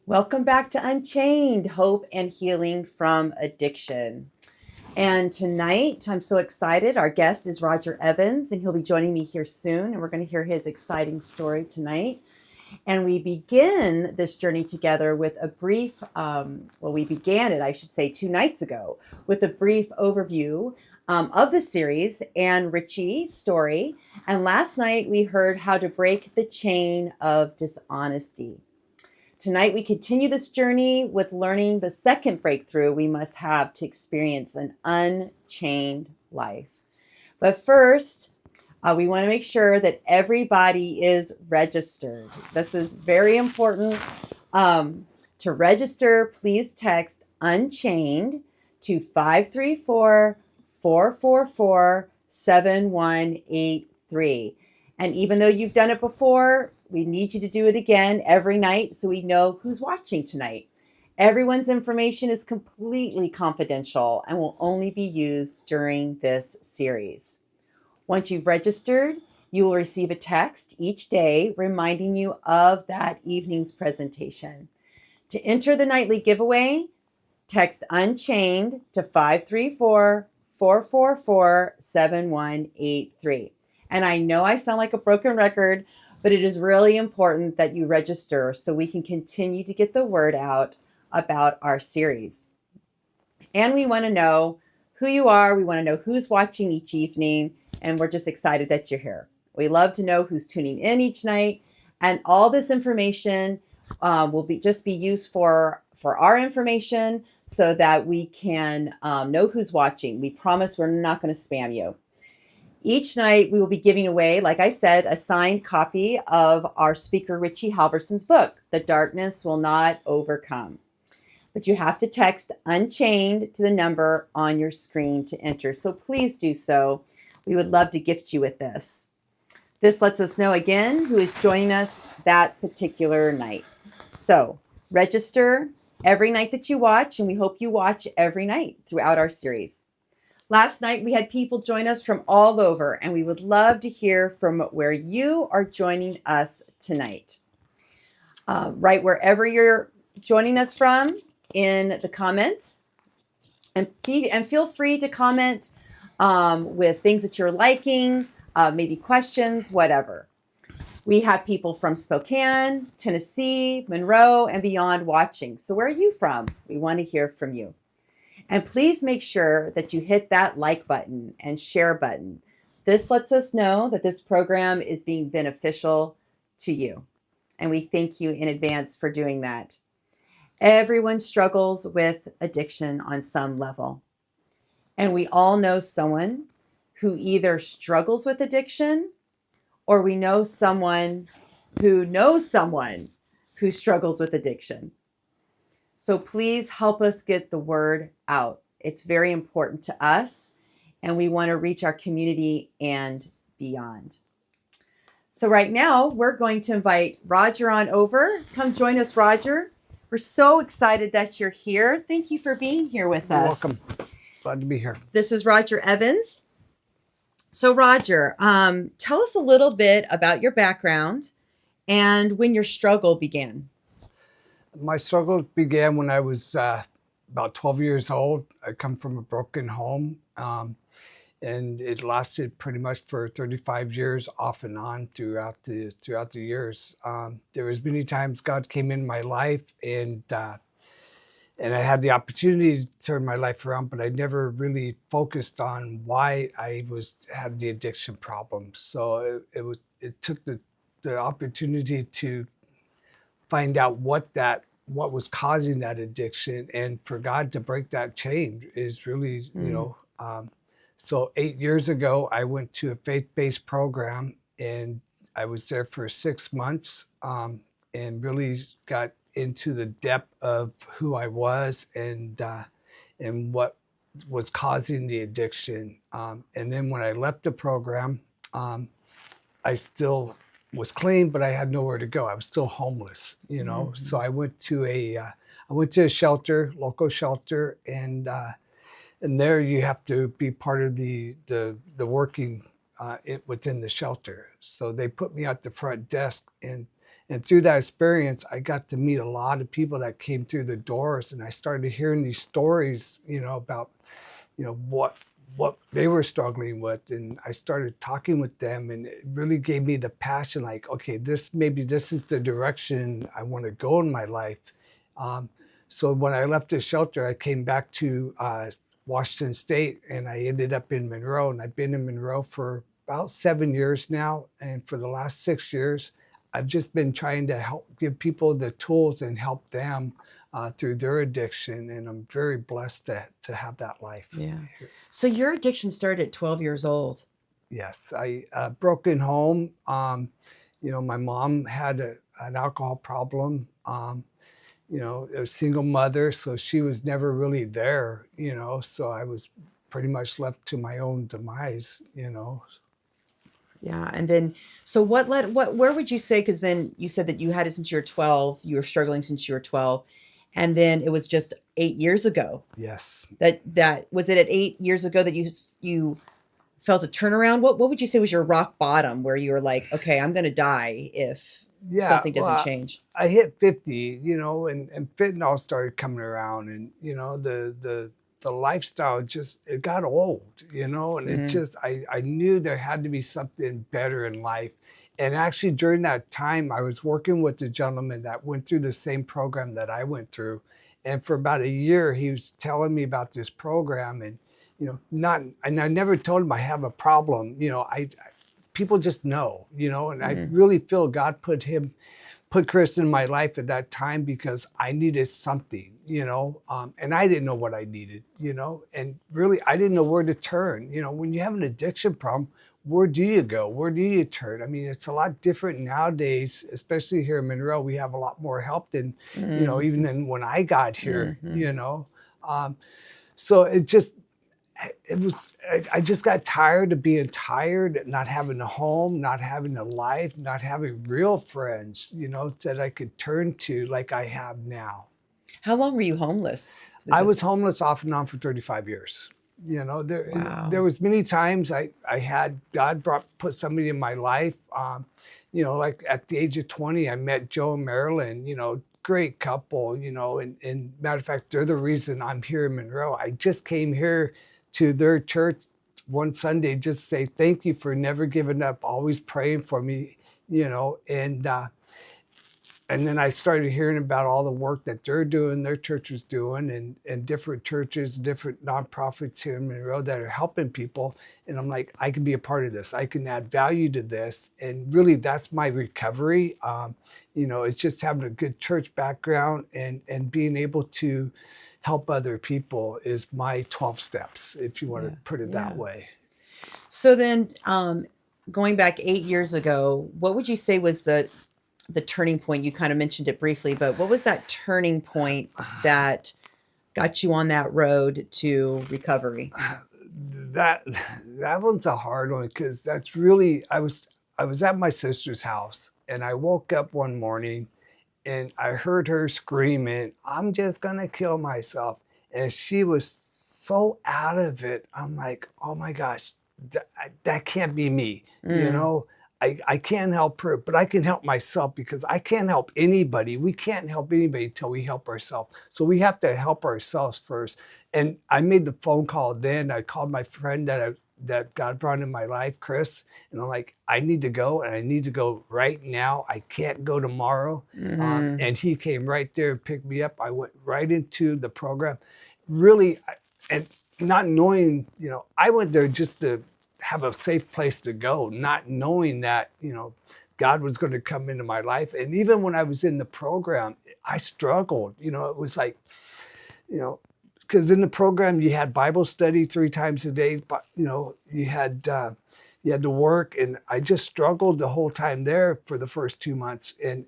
Welcome back to Unchained, Hope and Healing from Addiction. And tonight, I'm so excited. Our guest is Roger Evans, and he'll be joining me here soon. And we're going to hear his exciting story tonight. And we begin this journey together with a brief, we began it, I should say, 2 nights ago with a brief overview of the series and Richie's story. And last night, we heard how to break the chain of dishonesty. Tonight, we continue this journey with learning the second breakthrough we must have to experience an unchained life. But first, we want to make sure that everybody is registered. This is very important. To register, please text Unchained to 534-444-7183. And even though you've done it before, we need you to do it again every night so we know who's watching tonight. Everyone's information is completely confidential and will only be used during this series. Once you've registered, you will receive a text each day reminding you of that evening's presentation. To enter the nightly giveaway, text Unchained to 534-444-7183. And I know I sound like a broken record, but it is really important that you register so we can continue to get the word out about our series. And we want to know who you are. We want to know who's watching each evening. And we're just excited that you're here. We love to know who's tuning in each night. And all this information will be used for our information so that we can know who's watching. We promise we're not going to spam you. Each night, we will be giving away, like I said, a signed copy of our speaker, Richie Halversen's book, The Darkness Will Not Overcome. But you have to text Unchained to the number on your screen to enter. So please do so. We would love to gift you with this. This lets us know again who is joining us that particular night. So register every night that you watch, and we hope you watch every night throughout our series. Last night, we had people join us from all over, and we would love to hear from where you are joining us tonight. Right wherever you're joining us from in the comments, and feel free to comment with things that you're liking, maybe questions, whatever. We have people from Spokane, Tennessee, Monroe, and beyond watching. So where are you from? We want to hear from you. And please make sure that you hit that like button and share button. This lets us know that this program is being beneficial to you. And we thank you in advance for doing that. Everyone struggles with addiction on some level. And we all know someone who either struggles with addiction or we know someone who knows someone who struggles with addiction. So please help us get the word out. It's very important to us, and we want to reach our community and beyond. So right now, we're going to invite Roger on over. Come join us, Roger. We're so excited that you're here. Thank you for being here with us. Welcome. Glad to be here. This is Roger Evans. So Roger, tell us a little bit about your background and when your struggle began. My struggle began when I was about 12 years old. I come from a broken home, and it lasted pretty much for 35 years, off and on throughout the years. There was many times God came in my life, and I had the opportunity to turn my life around, but I never really focused on why I had the addiction problem. So it took the opportunity to find out what was causing that addiction, and for God to break that chain is really, so 8 years ago, I went to a faith-based program, and I was there for 6 months, and really got into the depth of who I was and what was causing the addiction. And then when I left the program, I still was clean, but I had nowhere to go. I was still homeless, So I went to a shelter, local shelter, and there you have to be part of the working within the shelter. So they put me at the front desk, and And through that experience, I got to meet a lot of people that came through the doors, and I started hearing these stories, about, what they were struggling with. And I started talking with them, and it really gave me the passion, like, okay, maybe this is the direction I want to go in my life. Um, so when I left the shelter, I came back to Washington State, and I ended up in Monroe, and I've been in Monroe for about 7 years now. And for the last 6 years, I've just been trying to help give people the tools and help them through their addiction. And I'm very blessed to have that life. Yeah. So your addiction started at 12 years old. Yes, I broken home. My mom had an alcohol problem. A single mother, so she was never really there. So I was pretty much left to my own demise. Yeah. And then, so where would you say, because then you said that you had it since you were 12, you were struggling since you were 12, and then it was just 8 years ago. Yes. That was it at 8 years ago that you felt a turnaround? What would you say was your rock bottom where you were like, okay, I'm going to die if something doesn't change? I hit 50, and fentanyl started coming around, and, the lifestyle it got old, and it just, I knew there had to be something better in life. And actually during that time, I was working with a gentleman that went through the same program that I went through. And for about a year, he was telling me about this program, and, and I never told him I have a problem. People just know, and I really feel God put Chris in my life at that time because I needed something, and I didn't know what I needed, and really I didn't know where to turn. When you have an addiction problem, where do you go? Where do you turn? I mean, it's a lot different nowadays, especially here in Monroe. We have a lot more help than, even than when I got here, so I just got tired of being tired, not having a home, not having a life, not having real friends, that I could turn to like I have now. How long were you homeless? I was homeless off and on for 35 years. There was many times I had God put somebody in my life. Like at the age of 20, I met Joe and Marilyn, great couple, and matter of fact, they're the reason I'm here in Monroe. I just came here to their church one Sunday, just say thank you for never giving up, always praying for me, and then I started hearing about all the work that they're doing, their church was doing, and different churches, different nonprofits here in Monroe that are helping people. And I'm like, I can be a part of this. I can add value to this. And really, that's my recovery. It's just having a good church background and being able to help other people is my 12 steps, if you want to put it that way. So then going back 8 years ago, what would you say was the turning point? You kind of mentioned it briefly, but what was that turning point that got you on that road to recovery? That one's a hard one because that's really, I was at my sister's house and I woke up one morning and I heard her screaming, "I'm just gonna kill myself." And she was so out of it. I'm like, oh my gosh, that can't be me. I can't help her, but I can help myself because I can't help anybody. We can't help anybody until we help ourselves. So we have to help ourselves first. And I made the phone call then. I called my friend that God brought in my life, Chris, and I'm like, I need to go, and I need to go right now. I can't go tomorrow. And he came right there and picked me up. I went right into the program. Really, and not knowing, I went there just to have a safe place to go, not knowing that, God was going to come into my life. And even when I was in the program, I struggled. It was like, because in the program you had Bible study 3 times a day, but you had to work, and I just struggled the whole time there for the first 2 months. And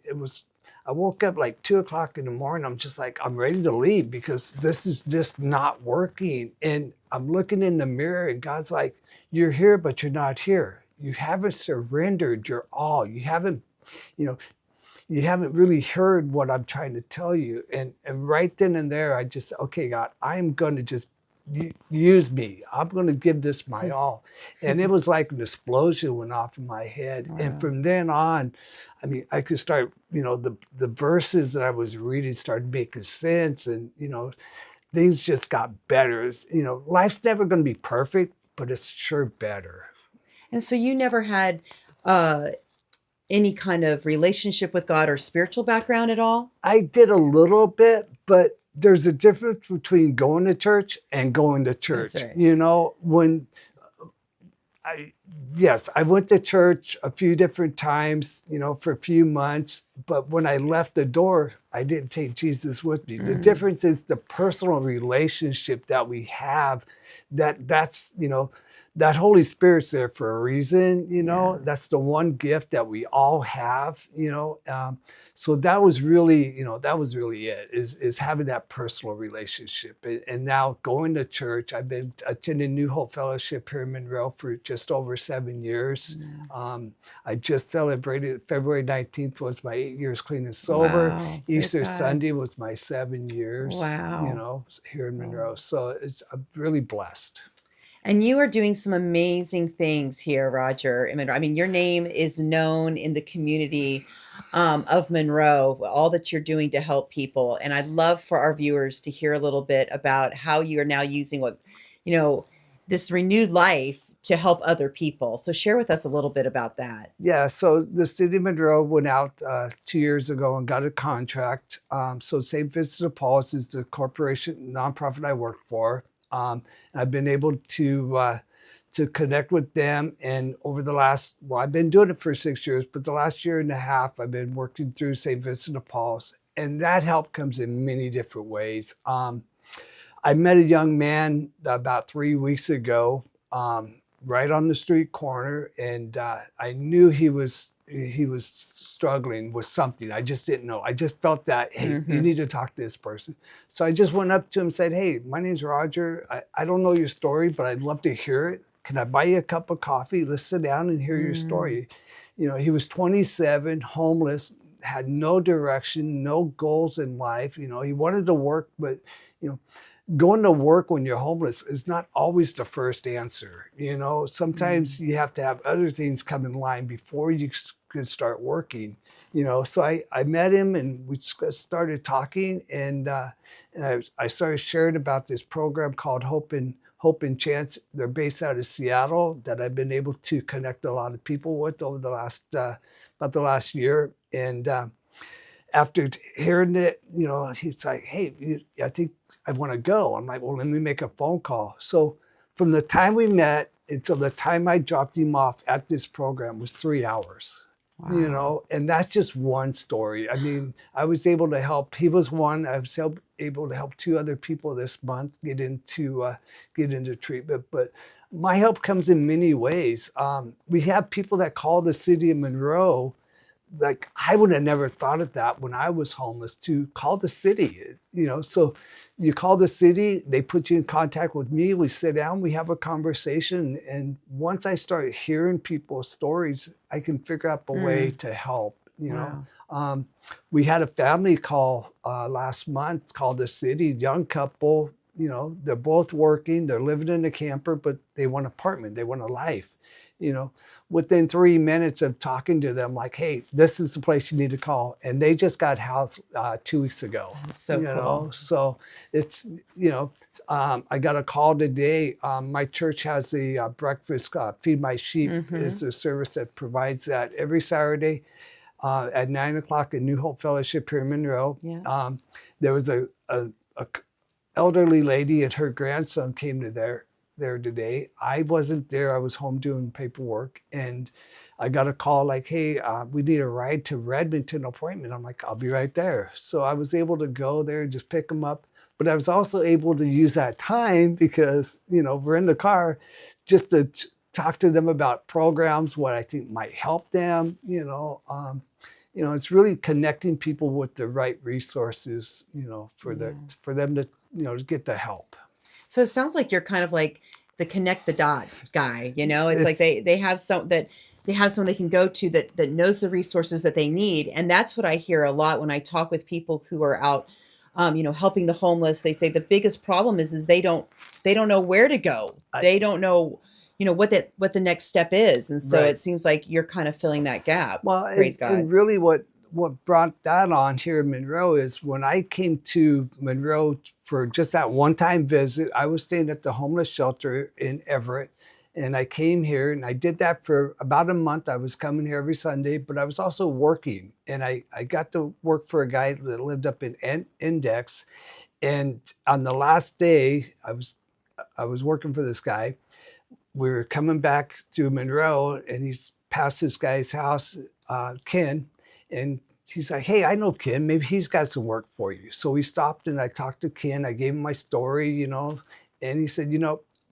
I woke up like 2 o'clock in the morning. I'm just like, I'm ready to leave because this is just not working. And I'm looking in the mirror, and God's like, you're here, but you're not here. You haven't surrendered your all. You haven't really heard what I'm trying to tell you. And right then and there, I just, okay, God, I'm going to just use me. I'm going to give this my all. And it was like an explosion went off in my head. Wow. And from then on, I mean, I could start, the verses that I was reading started making sense. And, things just got better. Life's never going to be perfect, but it's sure better. And so you never had any kind of relationship with God or spiritual background at all? I did a little bit, but there's a difference between going to church and going to church. That's right. Yes, I went to church a few different times, for a few months, but when I left the door, I didn't take Jesus with me. The difference is the personal relationship that we have, that's that Holy Spirit's there for a reason, that's the one gift that we all have, so that was really it, is having that personal relationship. And now going to church, I've been attending New Hope Fellowship here in Monroe for just over 7 years. I just celebrated February 19th was my 8 years clean and sober. Wow. Easter Sunday was my 7 years, Wow. here in Monroe. So I'm really blessed. And you are doing some amazing things here, Roger. I mean, your name is known in the community of Monroe, all that you're doing to help people. And I'd love for our viewers to hear a little bit about how you are now using this renewed life to help other people. So share with us a little bit about that. Yeah, so the city of Monroe went out 2 years ago and got a contract. So St. Vincent de Paul's is the corporation, nonprofit I work for. I've been able to connect with them, and over the last, I've been doing it for 6 years, but the last year and a half, I've been working through St. Vincent de Paul's, and that help comes in many different ways. I met a young man about 3 weeks ago, right on the street corner, and I knew he was struggling with something. I just didn't know. I just felt that, hey, you need to talk to this person. So I just went up to him and said, hey, my name's Roger. I don't know your story, but I'd love to hear it. Can I buy you a cup of coffee? Let's sit down and hear your story. He was 27, homeless, had no direction, no goals in life. He wanted to work, but, going to work when you're homeless is not always the first answer. Sometimes you have to have other things come in line before you can start working. So I met him and we started talking, and I started sharing about this program called Hope and Chance. They're based out of Seattle, that I've been able to connect a lot of people with over the last about the last year. And after hearing it, he's like, hey, I think I want to go. I'm like, well, let me make a phone call. So from the time we met until the time I dropped him off at this program was 3 hours. Wow. And that's just one story. I mean, I was able to help. He was one. I was able to help 2 other people this month get into treatment. But my help comes in many ways. We have people that call the city of Monroe. Like, I would have never thought of that when I was homeless, to call the city, so you call the city, they put you in contact with me, we sit down, we have a conversation. And once I start hearing people's stories, I can figure out a way to help, Wow. We had a family call last month, called the city, young couple, they're both working, they're living in a camper, but they want an apartment, they want a life. Within 3 minutes of talking to them, like, hey, this is the place you need to call. And they just got housed 2 weeks ago. That's so cool. So it's, I got a call today. My church has a breakfast, Feed My Sheep is a service that provides that every Saturday at 9 o'clock at New Hope Fellowship here in Monroe. Yeah. There was a elderly lady and her grandson came to there today. I wasn't there. I was home doing paperwork, and I got a call like, hey, we need a ride to Redmond appointment. I'm like, I'll be right there. So I was able to go there and just pick them up. But I was also able to use that time because, we're in the car, just to talk to them about programs, what I think might help them. It's really connecting people with the right resources, for them to, to get the help. So it sounds like you're kind of like the connect the dot guy, It's like they have someone they can go to that knows the resources that they need. And that's what I hear a lot when I talk with people who are out helping the homeless. They say the biggest problem is they don't know where to go. They don't know, what the next step is. And so Right. it seems like you're kind of filling that gap. Well, Praise God. and really what brought that on here in Monroe is when I came to Monroe for just that one-time visit, I was staying at the homeless shelter in Everett. And I came here and I did that for about a month. I was coming here every Sunday, but I was also working. And I got to work for a guy that lived up in Index. And on the last day, I was working for this guy. We were coming back to Monroe and he's past this guy's house, Ken, and he's like, hey, I know Ken, maybe he's got some work for you. So we stopped and I talked to Ken. I gave him my story, and he said,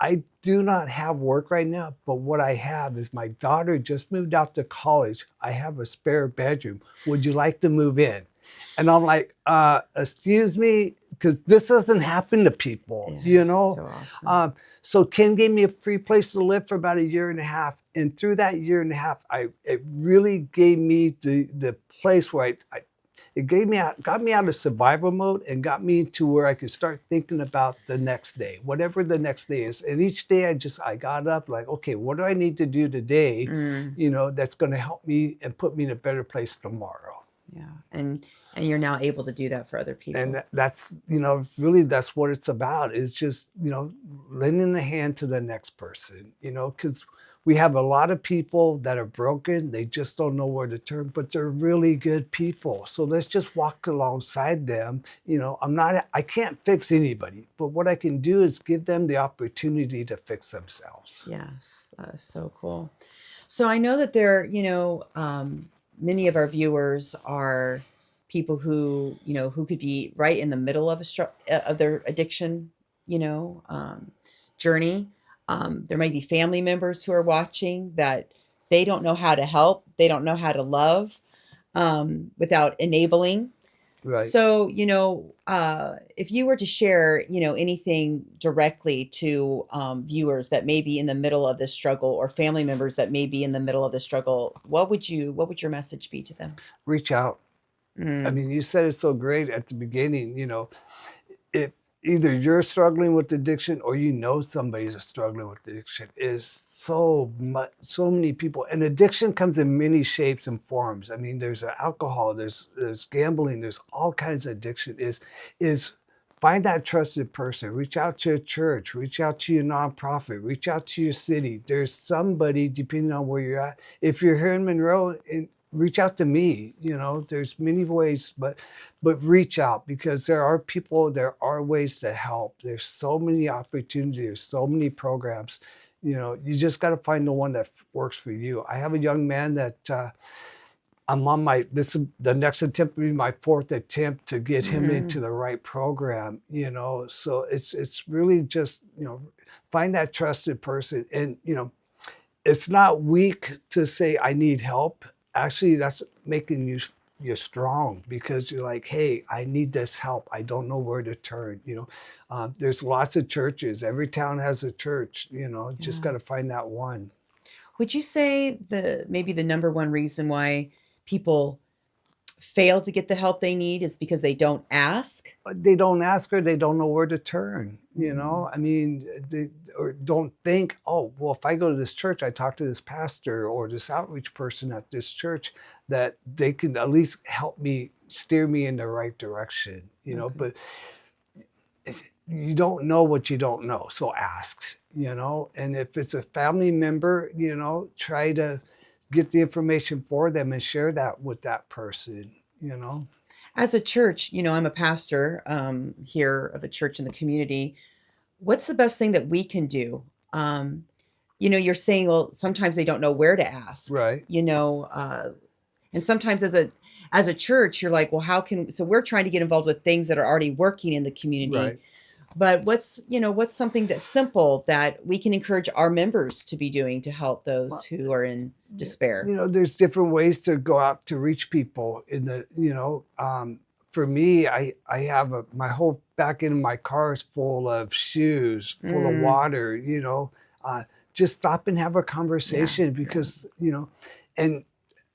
I do not have work right now, but what I have is my daughter just moved out to college. I have a spare bedroom. Would you like to move in? And I'm like, excuse me, because this doesn't happen to people, So awesome. So Ken gave me a free place to live for about a year and a half. And through that year and a half, it really gave me the place where it got me out of survival mode and got me to where I could start thinking about the next day, whatever the next day is. And each day I got up like, okay, what do I need to do today, that's going to help me and put me in a better place tomorrow. Yeah. And you're now able to do that for other people. And that's, really that's what it's about, is just, lending a hand to the next person, because we have a lot of people that are broken. They just don't know where to turn, but they're really good people. So let's just walk alongside them. I can't fix anybody, but what I can do is give them the opportunity to fix themselves. Yes, that is so cool. So I know that there, many of our viewers are people who, who could be right in the middle of of their addiction, journey. There might be family members who are watching that they don't know how to help. They don't know how to love without enabling. Right. So, if you were to share, anything directly to viewers that may be in the middle of this struggle, or family members that may be in the middle of the struggle, what would your message be to them? Reach out. I mean, you said it so great at the beginning, if either you're struggling with addiction or somebody's struggling with addiction, is so many people. And addiction comes in many shapes and forms. I mean, there's alcohol, there's gambling, there's all kinds of addiction. Is find that trusted person, reach out to a church, reach out to your nonprofit, reach out to your city. There's somebody, depending on where you're at. If you're here in Monroe, reach out to me. There's many ways, but reach out, because there are ways to help. There's so many opportunities, there's so many programs. You just got to find the one that works for you. I have a young man that I'm on the next attempt will be my fourth attempt to get him into the right program, so it's really just, find that trusted person. And, it's not weak to say, I need help. Actually, that's making you strong, because you're like, hey, I need this help. I don't know where to turn. There's lots of churches. Every town has a church. Just got to find that one. Would you say maybe the number one reason why people fail to get the help they need is because they don't ask? They don't ask, or they don't know where to turn. I mean, or don't think, oh, well, if I go to this church, I talk to this pastor or this outreach person at this church, that they can at least help me, steer me in the right direction. Okay. But you don't know what you don't know, so ask. And if it's a family member, try to get the information for them and share that with that person. As a church, I'm a pastor here of a church in the community. What's the best thing that we can do? You're saying, well, sometimes they don't know where to ask. Right. And sometimes as a church, you're like, well, so we're trying to get involved with things that are already working in the community. Right. But what's something that's simple that we can encourage our members to be doing to help those who are in despair? There's different ways to go out to reach people for me, I have my whole back end of my car is full of shoes, full of water, just stop and have a conversation, because, and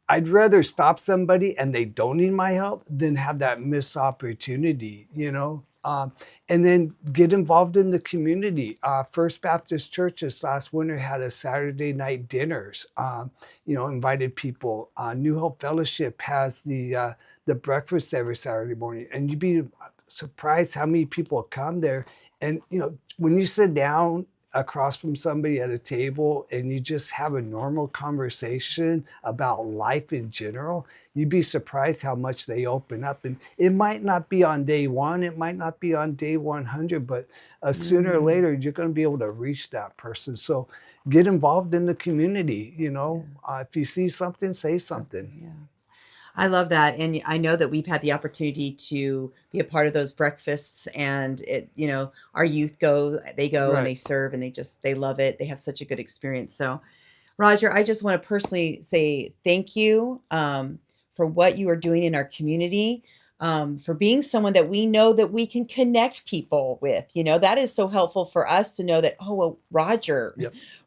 I'd rather stop somebody and they don't need my help than have that missed opportunity, you know? And then get involved in the community. First Baptist Church this last winter had a Saturday night dinners, invited people. New Hope Fellowship has the breakfast every Saturday morning. And you'd be surprised how many people come there. And, when you sit down across from somebody at a table and you just have a normal conversation about life in general, you'd be surprised how much they open up. And it might not be on day one, it might not be on day 100, but sooner or later, you're going to be able to reach that person. So get involved in the community. If you see something, say something. Yeah. I love that. And I know that we've had the opportunity to be a part of those breakfasts, and our youth go and they serve, and they love it. They have such a good experience. So Roger, I just want to personally say thank you for what you are doing in our community, for being someone that we know that we can connect people with. That is so helpful for us to know that, oh, well, Roger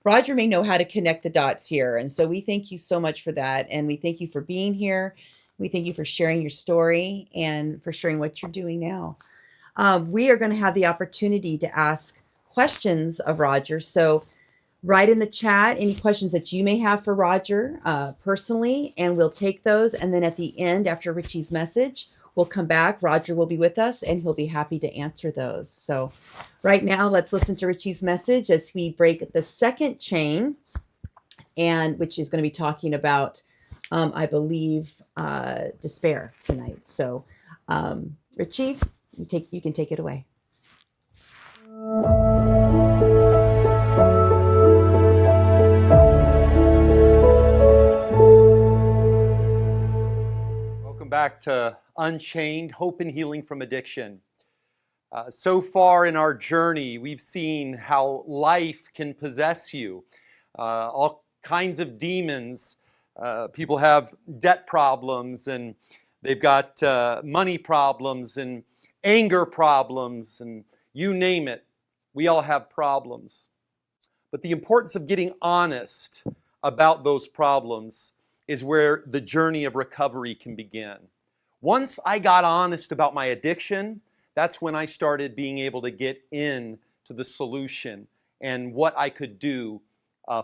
may know how to connect the dots here. And so we thank you so much for that. And we thank you for being here. We thank you for sharing your story and for sharing what you're doing now. We are going to have the opportunity to ask questions of Roger. So write in the chat any questions that you may have for Roger personally, and we'll take those. And then at the end, after Richie's message, we'll come back. Roger will be with us, and he'll be happy to answer those. So right now, let's listen to Richie's message as we break the second chain, and which is going to be talking about, I believe, despair tonight. So Richie, you can take it away. Back to Unchained, Hope and Healing from Addiction. So far in our journey, we've seen how life can possess you. All kinds of demons. People have debt problems, and they've got money problems and anger problems, and you name it. We all have problems. But the importance of getting honest about those problems is where the journey of recovery can begin. Once I got honest about my addiction, that's when I started being able to get into the solution and what I could do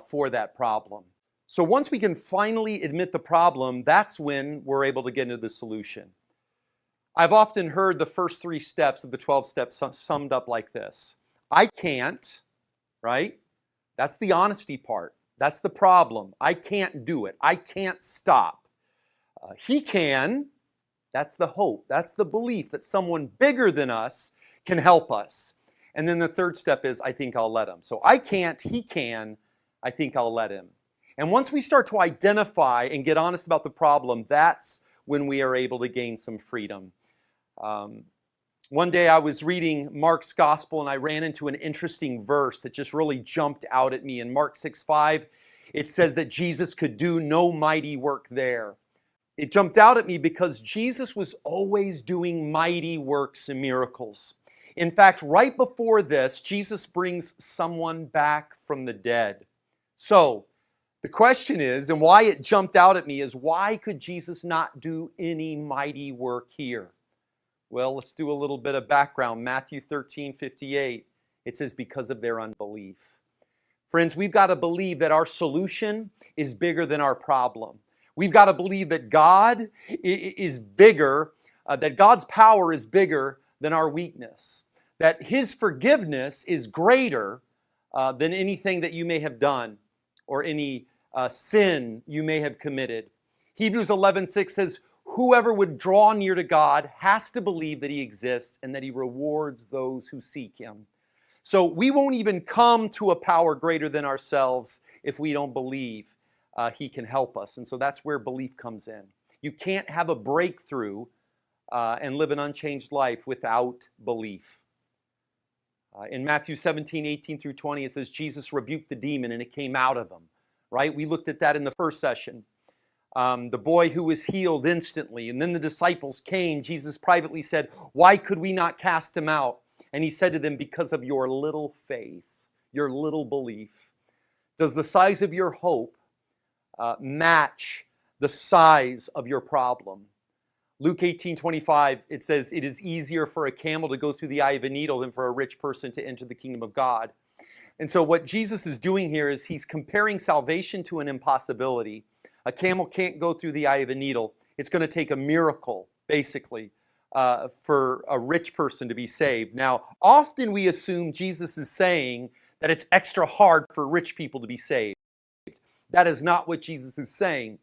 for that problem. So once we can finally admit the problem, that's when we're able to get into the solution. I've often heard the first 3 steps of the 12 steps summed up like this. I can't, right? That's the honesty part. That's the problem. I can't do it. I can't stop. He can. That's the hope. That's the belief that someone bigger than us can help us. And then the third step is, I think I'll let him. So I can't, he can, I think I'll let him. And once we start to identify and get honest about the problem, that's when we are able to gain some freedom. One day I was reading Mark's gospel, and I ran into an interesting verse that just really jumped out at me. In Mark 6:5, it says that Jesus could do no mighty work there. It jumped out at me because Jesus was always doing mighty works and miracles. In fact, right before this, Jesus brings someone back from the dead. So the question is, and why it jumped out at me, is why could Jesus not do any mighty work here? Well, let's do a little bit of background. Matthew 13:58, it says, because of their unbelief. Friends, we've got to believe that our solution is bigger than our problem. We've got to believe that God is bigger, that God's power is bigger than our weakness, that His forgiveness is greater than anything that you may have done or any sin you may have committed. Hebrews 11:6 says, whoever would draw near to God has to believe that He exists and that He rewards those who seek Him. So we won't even come to a power greater than ourselves if we don't believe He can help us. And so that's where belief comes in. You can't have a breakthrough and live an unchanged life without belief. In Matthew 17:18 through 20, it says Jesus rebuked the demon and it came out of him. Right? We looked at that in the first session. The boy who was healed instantly. And then the disciples came. Jesus privately said, why could we not cast him out? And He said to them, because of your little faith, your little belief. Does the size of your hope match the size of your problem. Luke 18:25, it says, it is easier for a camel to go through the eye of a needle than for a rich person to enter the kingdom of God. And so what Jesus is doing here is he's comparing salvation to an impossibility. A camel can't go through the eye of a needle. It's going to take a miracle, basically, for a rich person to be saved. Now, often we assume Jesus is saying that it's extra hard for rich people to be saved. That is not what Jesus is saying.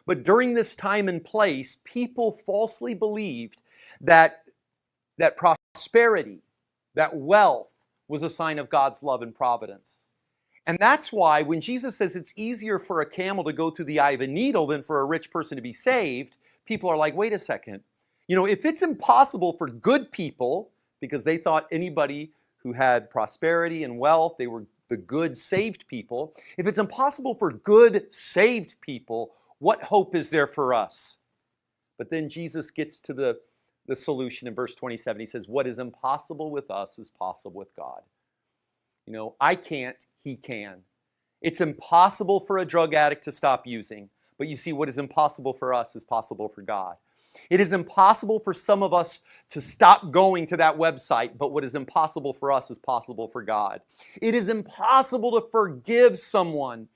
But during this time and place, people falsely believed that prosperity, that wealth, was a sign of God's love and providence. And that's why when Jesus says it's easier for a camel to go through the eye of a needle than for a rich person to be saved, people are like, wait a second. You know, if it's impossible for good people, because they thought anybody who had prosperity and wealth, they were the good saved people. If it's impossible for good saved people, what hope is there for us? But then Jesus gets to the solution in verse 27. He says, what is impossible with us is possible with God. You know, I can't, he can. It's impossible for a drug addict to stop using. But you see, what is impossible for us is possible for God. It is impossible for some of us to stop going to that website, but what is impossible for us is possible for God. It is impossible to forgive someone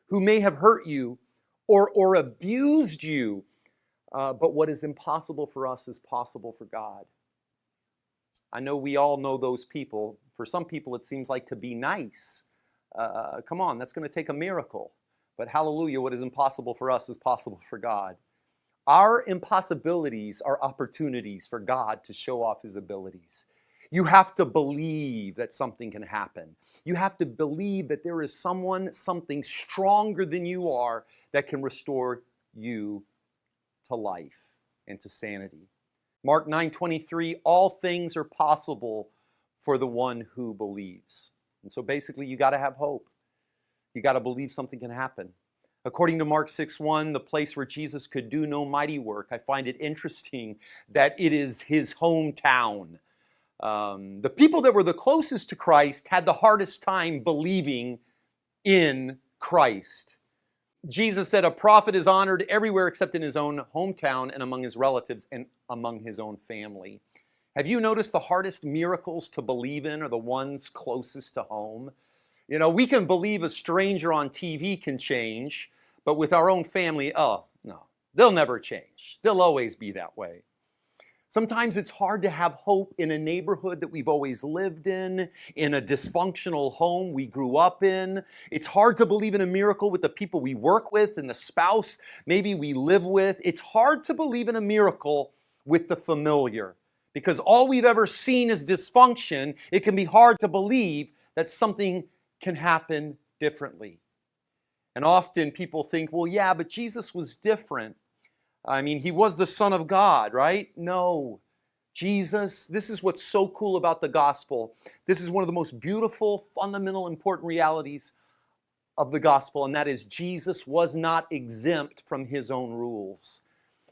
who may have hurt you or abused you. But what is impossible for us is possible for God. I know we all know those people. For some people, it seems like to be nice. Come on, that's going to take a miracle. But hallelujah, what is impossible for us is possible for God. Our impossibilities are opportunities for God to show off his abilities. You have to believe that something can happen. You have to believe that there is something stronger than you are that can restore you to life and to sanity. Mark 9:23, all things are possible for the one who believes. And so basically you got to have hope. You got to believe something can happen. According to Mark 6:1, the place where Jesus could do no mighty work, I find it interesting that it is his hometown. The people that were the closest to Christ had the hardest time believing in Christ. Jesus said a prophet is honored everywhere except in his own hometown and among his relatives and among his own family. Have you noticed the hardest miracles to believe in are the ones closest to home? You know, we can believe a stranger on TV can change, but with our own family, oh, no, they'll never change. They'll always be that way. Sometimes it's hard to have hope in a neighborhood that we've always lived in a dysfunctional home we grew up in. It's hard to believe in a miracle with the people we work with and the spouse maybe we live with. It's hard to believe in a miracle with the familiar because all we've ever seen is dysfunction. It can be hard to believe that something can happen differently. And often people think, well, yeah, but Jesus was different. I mean, he was the Son of God, right? No. Jesus, this is what's so cool about the gospel. This is one of the most beautiful, fundamental, important realities of the gospel, and that is Jesus was not exempt from his own rules.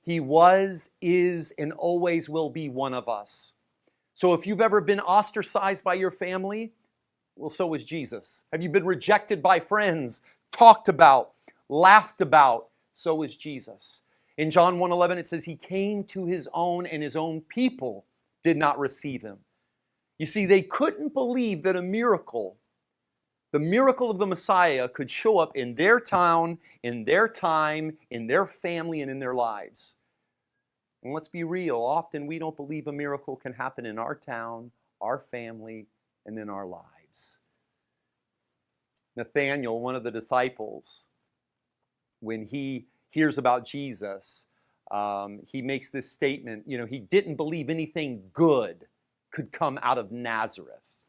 He was, is, and always will be one of us. So if you've ever been ostracized by your family, well, so was Jesus. Have you been rejected by friends, talked about, laughed about? So was Jesus. In John 1:11, it says he came to his own and his own people did not receive him. You see, they couldn't believe that a miracle, the miracle of the Messiah, could show up in their town, in their time, in their family, and in their lives. And let's be real, often we don't believe a miracle can happen in our town, our family, and in our lives. Nathanael, one of the disciples, when he hears about Jesus, he makes this statement, you know, he didn't believe anything good could come out of Nazareth.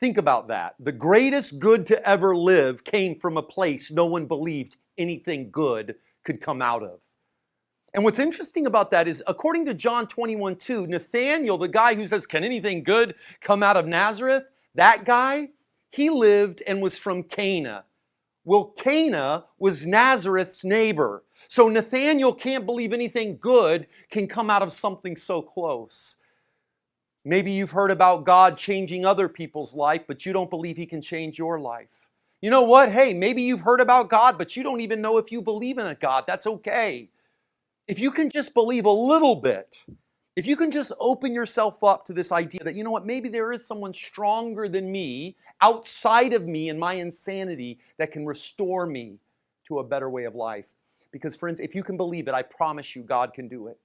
Think about that. The greatest good to ever live came from a place no one believed anything good could come out of. And what's interesting about that is, according to John 21:2, Nathanael, the guy who says, can anything good come out of Nazareth? That guy, he lived and was from Cana. Well, Cana was Nazareth's neighbor. So Nathanael can't believe anything good can come out of something so close. Maybe you've heard about God changing other people's life, but you don't believe he can change your life. You know what? Hey, maybe you've heard about God, but you don't even know if you believe in a God. That's okay. If you can just believe a little bit, if you can just open yourself up to this idea that, you know what, maybe there is someone stronger than me, outside of me and my insanity, that can restore me to a better way of life. Because friends, if you can believe it, I promise you God can do it.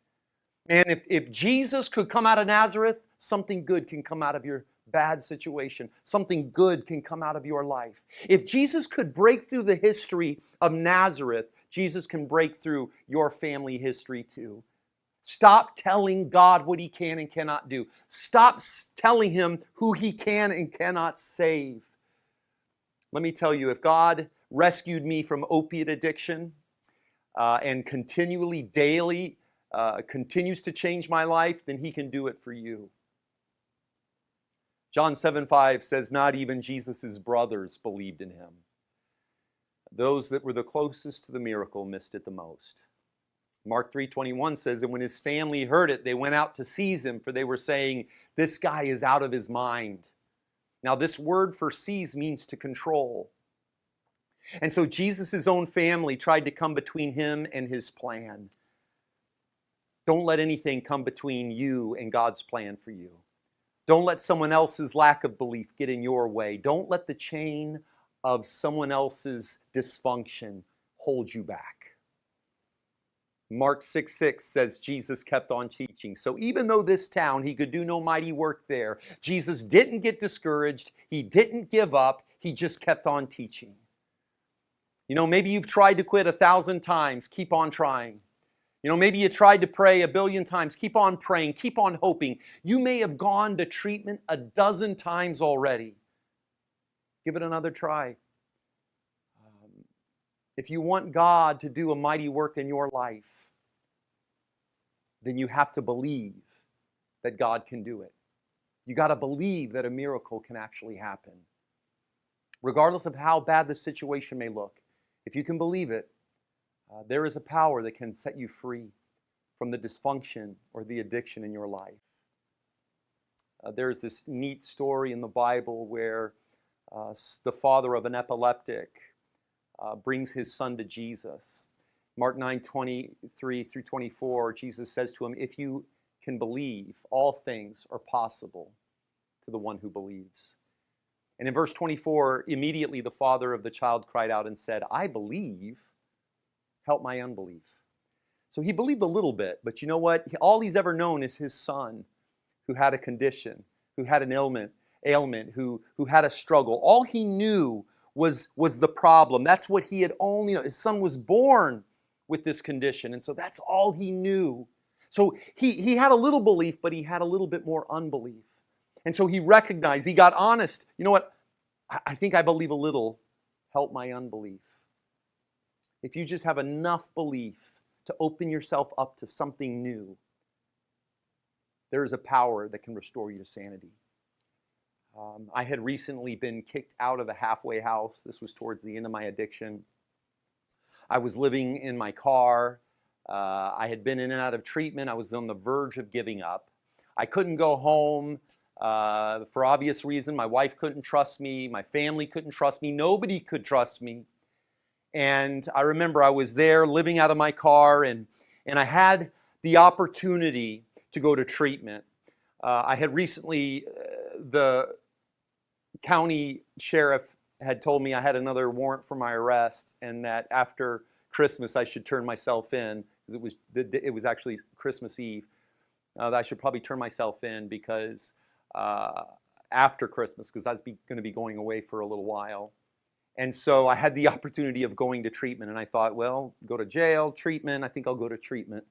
And if Jesus could come out of Nazareth, something good can come out of your bad situation. Something good can come out of your life. If Jesus could break through the history of Nazareth, Jesus can break through your family history too. Stop telling God what he can and cannot do. Stop telling him who he can and cannot save. Let me tell you, if God rescued me from opiate addiction and continually, daily, continues to change my life, then he can do it for you. John 7:5 says, not even Jesus' brothers believed in him. Those that were the closest to the miracle missed it the most. Mark 3:21 says that when his family heard it, they went out to seize him, for they were saying, this guy is out of his mind. Now, this word for seize means to control. And so Jesus' own family tried to come between him and his plan. Don't let anything come between you and God's plan for you. Don't let someone else's lack of belief get in your way. Don't let the chain of someone else's dysfunction hold you back. Mark 6:6 says Jesus kept on teaching. So even though this town, he could do no mighty work there, Jesus didn't get discouraged. He didn't give up. He just kept on teaching. You know, maybe you've tried to quit 1,000 times. Keep on trying. You know, maybe you tried to pray 1,000,000,000 times. Keep on praying. Keep on hoping. You may have gone to treatment 12 times already. Give it another try. If you want God to do a mighty work in your life, then you have to believe that God can do it. You got to believe that a miracle can actually happen. Regardless of how bad the situation may look, if you can believe it, there is a power that can set you free from the dysfunction or the addiction in your life. There's this neat story in the Bible where the father of an epileptic brings his son to Jesus. Mark 9:23 through 24, Jesus says to him, if you can believe, all things are possible to the one who believes. And in verse 24, immediately the father of the child cried out and said, I believe, help my unbelief. So he believed a little bit, but you know what? All he's ever known is his son who had a condition, who had an ailment, who had a struggle. All he knew was the problem. That's what he had only known. His son was born with this condition, and so that's all he knew. So he had a little belief, but he had a little bit more unbelief. And so he recognized, he got honest. You know what? I think I believe a little. Help my unbelief. If you just have enough belief to open yourself up to something new, there is a power that can restore you to sanity. I had recently been kicked out of a halfway house. This was towards the end of my addiction. I was living in my car. I had been in and out of treatment. I was on the verge of giving up. I couldn't go home for obvious reason. My wife couldn't trust me. My family couldn't trust me. Nobody could trust me. And I remember I was there living out of my car, and I had the opportunity to go to treatment. I had recently, the county sheriff had told me I had another warrant for my arrest, and that after Christmas I should turn myself in, because it was actually Christmas Eve. That I should probably turn myself in because after Christmas, because I was going to be going away for a little while. And so I had the opportunity of going to treatment, and I thought, well, go to jail, treatment, I think I'll go to treatment.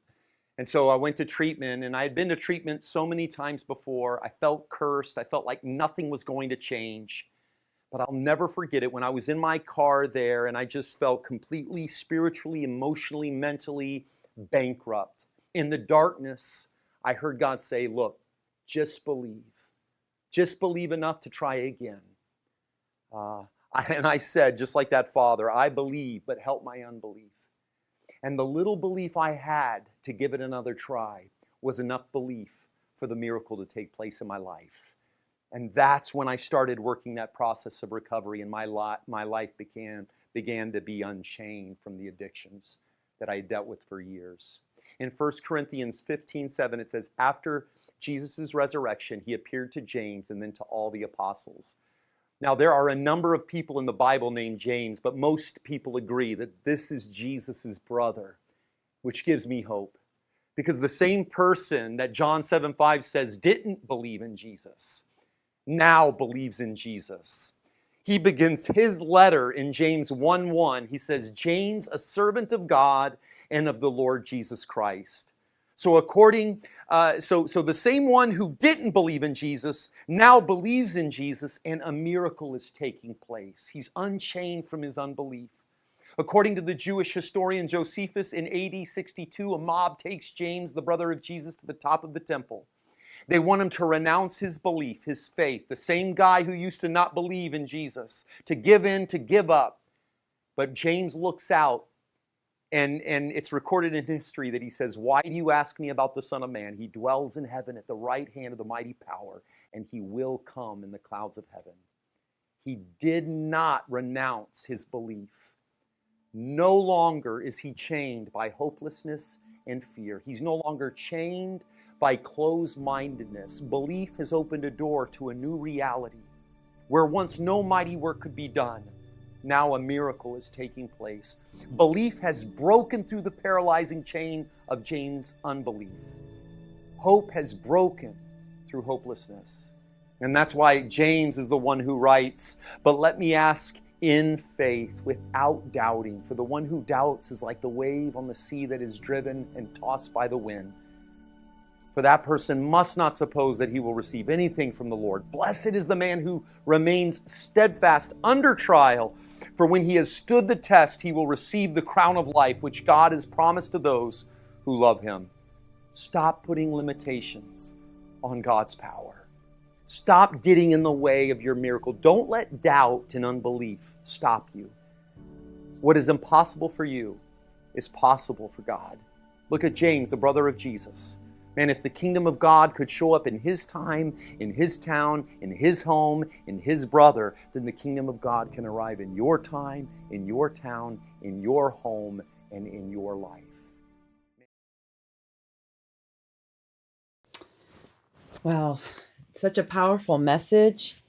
And so I went to treatment, and I had been to treatment so many times before. I felt cursed. I felt like nothing was going to change. But I'll never forget it when I was in my car there, and I just felt completely spiritually, emotionally, mentally bankrupt. In the darkness, I heard God say, look, just believe. Just believe enough to try again. And I said, just like that father, I believe, but help my unbelief. And the little belief I had to give it another try was enough belief for the miracle to take place in my life. And that's when I started working that process of recovery, and my life began to be unchained from the addictions that I had dealt with for years. In 1 Corinthians 15:7, it says, after Jesus' resurrection, he appeared to James and then to all the apostles. Now, there are a number of people in the Bible named James, but most people agree that this is Jesus' brother, which gives me hope. Because the same person that John 7:5 says didn't believe in Jesus now believes in Jesus. He begins his letter in James 1:1. He says, James, a servant of God and of the Lord Jesus Christ. So the same one who didn't believe in Jesus now believes in Jesus, and a miracle is taking place. He's unchained from his unbelief. According to the Jewish historian Josephus, in AD 62, a mob takes James, the brother of Jesus, to the top of the temple. They want him to renounce his belief, his faith, the same guy who used to not believe in Jesus, to give in, to give up. But James looks out, and it's recorded in history that he says, why do you ask me about the Son of Man? He dwells in heaven at the right hand of the mighty power, and he will come in the clouds of heaven. He did not renounce his belief. No longer is he chained by hopelessness and fear. He's no longer chained by closed-mindedness. Belief has opened a door to a new reality. Where once no mighty work could be done, now a miracle is taking place. Belief has broken through the paralyzing chain of James' unbelief. Hope has broken through hopelessness. And that's why James is the one who writes, but let me ask in faith, without doubting. For the one who doubts is like the wave on the sea that is driven and tossed by the wind. For that person must not suppose that he will receive anything from the Lord. Blessed is the man who remains steadfast under trial. For when he has stood the test, he will receive the crown of life, which God has promised to those who love him. Stop putting limitations on God's power. Stop getting in the way of your miracle. Don't let doubt and unbelief stop you. What is impossible for you is possible for God. Look at James, the brother of Jesus. Man, if the kingdom of God could show up in his time, in his town, in his home, in his brother, then the kingdom of God can arrive in your time, in your town, in your home, and in your life. Wow, such a powerful message.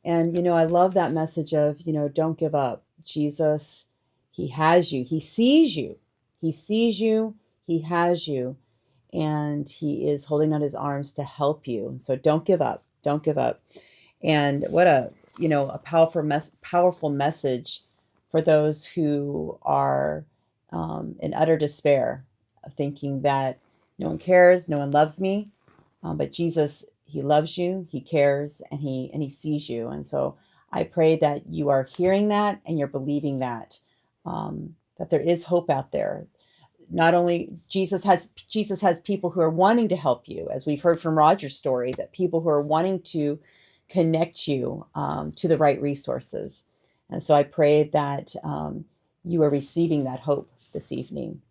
And, I love that message of, don't give up. Jesus, he has you. He sees you. He sees you. He has you. And he is holding out his arms to help you. So don't give up. Don't give up. And what a powerful message for those who are in utter despair, thinking that no one cares, no one loves me. But Jesus, he loves you, he cares, and he sees you. And so I pray that you are hearing that and you're believing that there is hope out there. Not only Jesus has people who are wanting to help you, as we've heard from Roger's story, that people who are wanting to connect you to the right resources. And so I pray that you are receiving that hope this evening.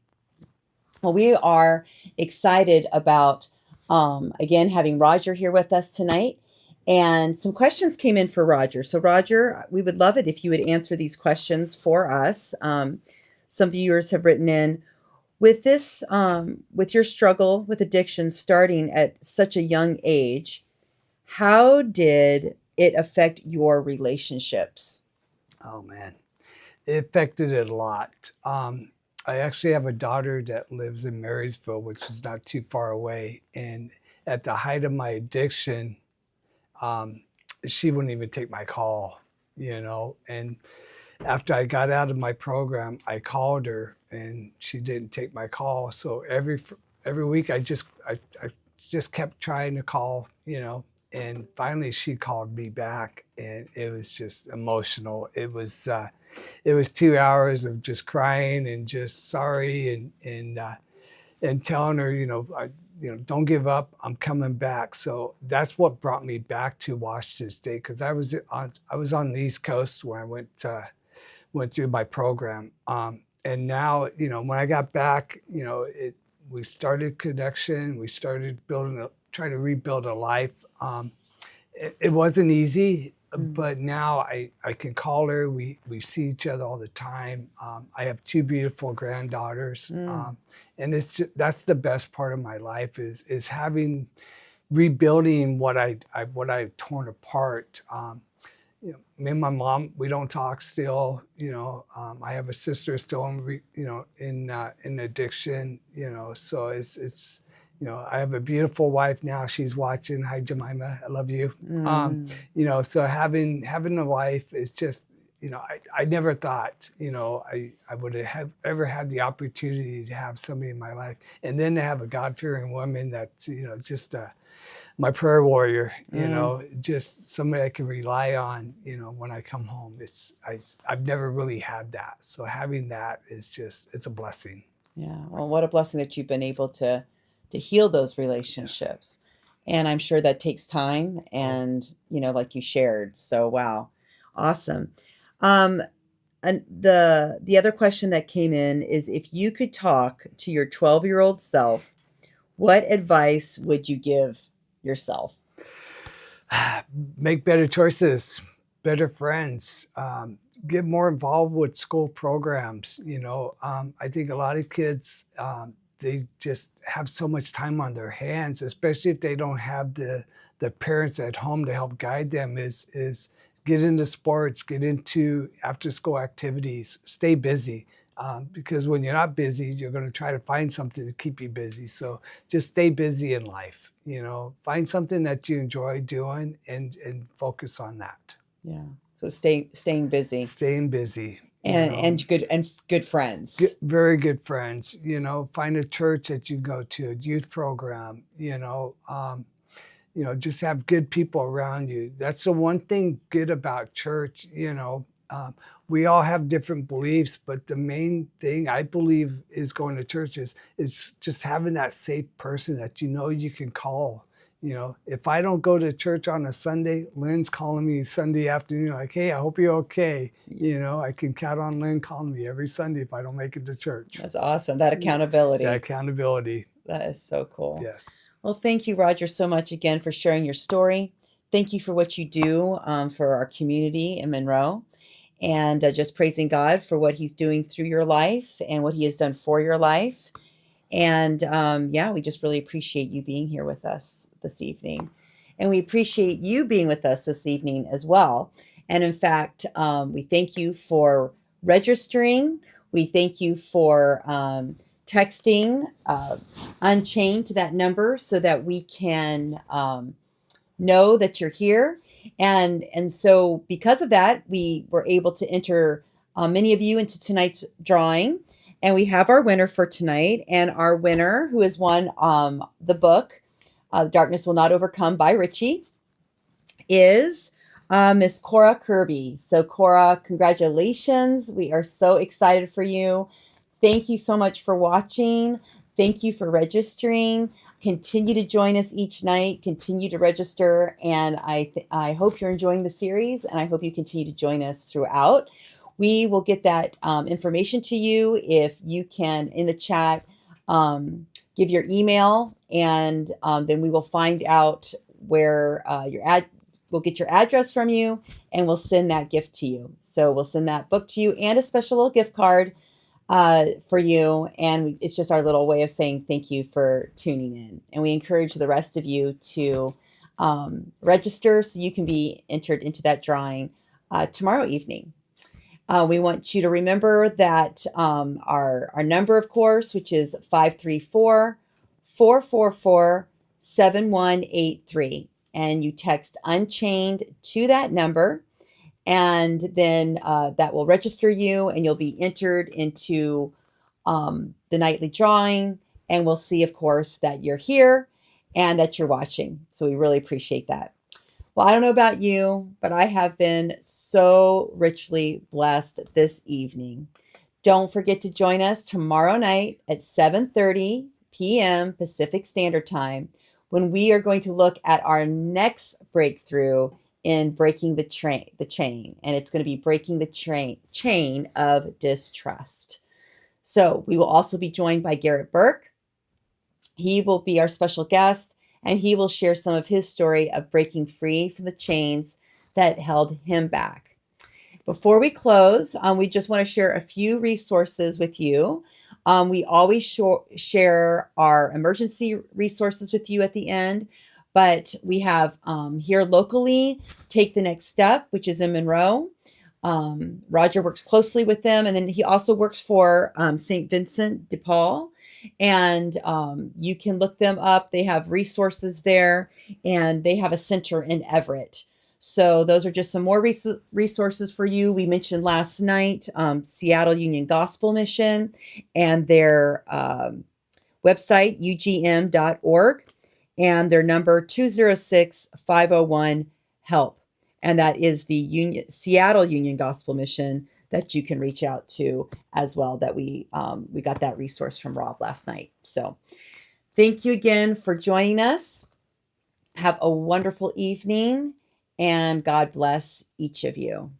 Well, we are excited about, again, having Roger here with us tonight. And some questions came in for Roger. So Roger, we would love it if you would answer these questions for us. Some viewers have written in, with your struggle with addiction starting at such a young age, how did it affect your relationships? Oh man, it affected it a lot. I actually have a daughter that lives in Marysville, which is not too far away. And at the height of my addiction, she wouldn't even take my call, And after I got out of my program, I called her and she didn't take my call. So every week I just kept trying to call, and finally she called me back, and it was just emotional. It was 2 hours of just crying and just sorry and telling her, don't give up. I'm coming back. So that's what brought me back to Washington State, because I was on the East Coast when I went through my program. And now, when I got back, we started connection. We started trying to rebuild a life. it wasn't easy, Mm. but now I can call her. We see each other all the time. I have two beautiful granddaughters, Mm. and it's just, that's the best part of my life is having rebuilding what I've torn apart. You know, me and my mom, we don't talk still. You know, I have a sister still in addiction. You know, so it's you know, I have a beautiful wife now. She's watching. Hi, Jemima. I love you. Mm. You know, so having a wife is just, you know, I never thought, you know, I would have ever had the opportunity to have somebody in my life, and then to have a God-fearing woman that's, you know, just my prayer warrior, you Mm. know, just somebody I can rely on, you know, when I come home. I've never really had that. So having that is just, it's a blessing. Yeah. Well, what a blessing that you've been able to heal those relationships. And I'm sure that takes time and, you know, like you shared. So wow. Awesome. Um and the other question that came in is, if you could talk to your 12-year-old self, what advice would you give yourself? Make better choices, better friends, get more involved with school programs. You know, I think a lot of kids, they just have so much time on their hands, especially if they don't have the parents at home to help guide them. Is get into sports, get into after school activities, stay busy. Because when you're not busy, you're going to try to find something to keep you busy. So just stay busy in life. You know, find something that you enjoy doing and focus on that. Yeah. So staying busy Staying busy. and good friends. Get very good friends. You know, find a church that you go to, a youth program. You know, just have good people around you. That's the one thing good about church. You know, we all have different beliefs, but the main thing I believe is going to church is just having that safe person that you know you can call. You know, if I don't go to church on a Sunday, Lynn's calling me Sunday afternoon, like, hey, I hope you're okay. You know, I can count on Lynn calling me every Sunday if I don't make it to church. That's awesome. That accountability. That accountability. That is so cool. Yes. Well, thank you, Roger, so much again for sharing your story. Thank you for what you do for our community in Monroe, and just praising God for what He's doing through your life and what He has done for your life. And yeah, we just really appreciate you being here with us this evening. And we appreciate you being with us this evening as well. And in fact, we thank you for registering. We thank you for texting Unchained to that number so that we can know that you're here. And so because of that, we were able to enter many of you into tonight's drawing. And we have our winner for tonight. And our winner, who has won the book, Darkness Will Not Overcome by Richie, is Miss Cora Kirby. So Cora, congratulations. We are so excited for you. Thank you so much for watching. Thank you for registering. Continue to join us each night. Continue to register. And I hope you're enjoying the series, and I hope you continue to join us throughout. We will get that information to you if you can, in the chat, give your email, and then we will find out where we'll get your address from you, and we'll send that gift to you. So we'll send that book to you and a special little gift card for you. And it's just our little way of saying thank you for tuning in. And we encourage the rest of you to register so you can be entered into that drawing tomorrow evening. We want you to remember that our number, of course, which is 534-444-7183. And you text Unchained to that number. And then that will register you, and you'll be entered into the nightly drawing. And we'll see, of course, that you're here and that you're watching. So we really appreciate that. Well, I don't know about you, but I have been so richly blessed this evening. Don't forget to join us tomorrow night at 7:30 p.m. Pacific Standard Time, when we are going to look at our next breakthrough in breaking the chain. And it's going to be breaking the chain of distrust. So we will also be joined by Garrett Burke. He will be our special guest, and he will share some of his story of breaking free from the chains that held him back. Before we close, we just want to share a few resources with you. We always share our emergency resources with you at the end, but we have here locally, Take the Next Step, which is in Monroe. Roger works closely with them, and then he also works for St. Vincent de Paul, and you can look them up. They have resources there, and they have a center in Everett. So those are just some more resources for you. We mentioned last night Seattle Union Gospel Mission and their website, ugm.org, and their number 206-501-HELP. And that is the Seattle Union Gospel Mission that you can reach out to as well. That we got that resource from Rob last night. So thank you again for joining us. Have a wonderful evening, and God bless each of you.